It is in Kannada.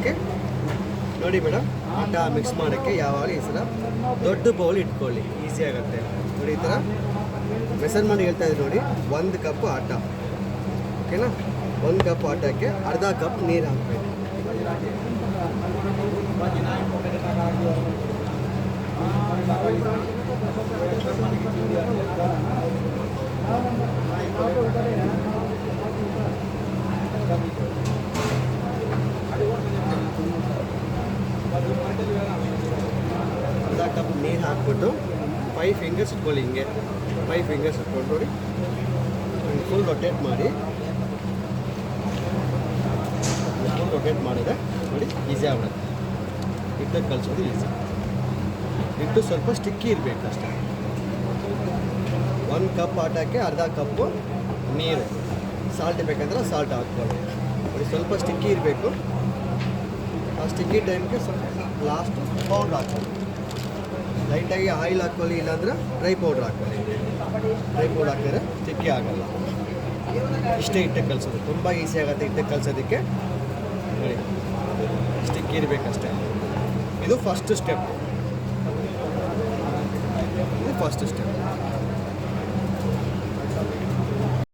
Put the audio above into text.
ಮಾಡೋಕ್ಕೆ ನೋಡಿ ಮೇಡಮ್, ಆಟ ಮಿಕ್ಸ್ ಮಾಡೋಕ್ಕೆ ಯಾವಾಗ ಈ ಥರ ದೊಡ್ಡ ಬೌಲ್ ಇಟ್ಕೊಳ್ಳಿ, ಈಸಿ ಆಗುತ್ತೆ ನೋಡಿ. ಈ ಥರ ಮೆಸರ್ಮೆಂಟ್ ಹೇಳ್ತಾ ಇದ್ದೀನಿ ನೋಡಿ, 1 ಕಪ್ ಆಟ, ಓಕೆನಾ. 1 ಕಪ್ ಆಟಕ್ಕೆ ಅರ್ಧ ಕಪ್ ನೀರು ಹಾಕಬೇಕು. ಅರ್ಧ ಕಪ್ ನೀರು ಹಾಕ್ಬಿಟ್ಟು 5 ಫಿಂಗರ್ಸ್ ಇಟ್ಕೊಳ್ಳಿ, ಹಿಂಗೆ 5 ಫಿಂಗರ್ಸ್ ಇಟ್ಕೊಂಡು ನೋಡಿ ಫುಲ್ ರೊಟೇಟ್ ಮಾಡಿ. ಫುಲ್ ರೊಟೇಟ್ ಮಾಡಿದ್ರೆ ನೋಡಿ ಈಸಿ ಆಗ್ಬಿಡುತ್ತೆ. ಹಿಟ್ಟನ್ನು ಕಲಿಸೋದು ಈಸಿ. ಹಿಟ್ಟು ಸ್ವಲ್ಪ ಸ್ಟಿಕ್ಕಿ ಇರಬೇಕು ಅಷ್ಟೇ. 1 ಕಪ್ ಆಟಕ್ಕೆ ಅರ್ಧ ಕಪ್ಪು ನೀರು. ಸಾಲ್ಟ್ ಬೇಕಂದ್ರೆ ಸಾಲ್ಟ್ ಹಾಕ್ಕೊಳ್ಳಿ ನೋಡಿ. ಸ್ವಲ್ಪ ಸ್ಟಿಕ್ಕಿ ಇರಬೇಕು. ಆ ಸ್ಟಿಕ್ಕಿ ಟೈಮ್ಗೆ ಸ್ವಲ್ಪ ಲಾಸ್ಟು ಪೌಡ್ರ್ ಹಾಕ್ಕೊಳ್ಳಿ. ಲೈಟಾಗಿ ಆಯಿಲ್ ಹಾಕ್ಕೊಳ್ಳಿ, ಇಲ್ಲಾಂದ್ರೆ ಡ್ರೈ ಪೌಡ್ರ್ ಹಾಕ್ಕೊಳ್ಳಿ. ಡ್ರೈ ಪೌಡ್ರ್ ಹಾಕಿದ್ರೆ ಸ್ಟಿಕ್ಕಿ ಆಗೋಲ್ಲ. ಇಷ್ಟೇ ಹಿಟ್ಟಕ್ಕೆ ಕಲಿಸೋದು, ತುಂಬ ಈಸಿ ಆಗುತ್ತೆ ಹಿಟ್ಟಕ್ಕೆ ಕಲಿಸೋದಕ್ಕೆ ನೋಡಿ. ಸ್ಟಿಕ್ಕಿ ಇರಬೇಕಷ್ಟೇ. ಇದು ಫಸ್ಟ್ ಸ್ಟೆಪ್.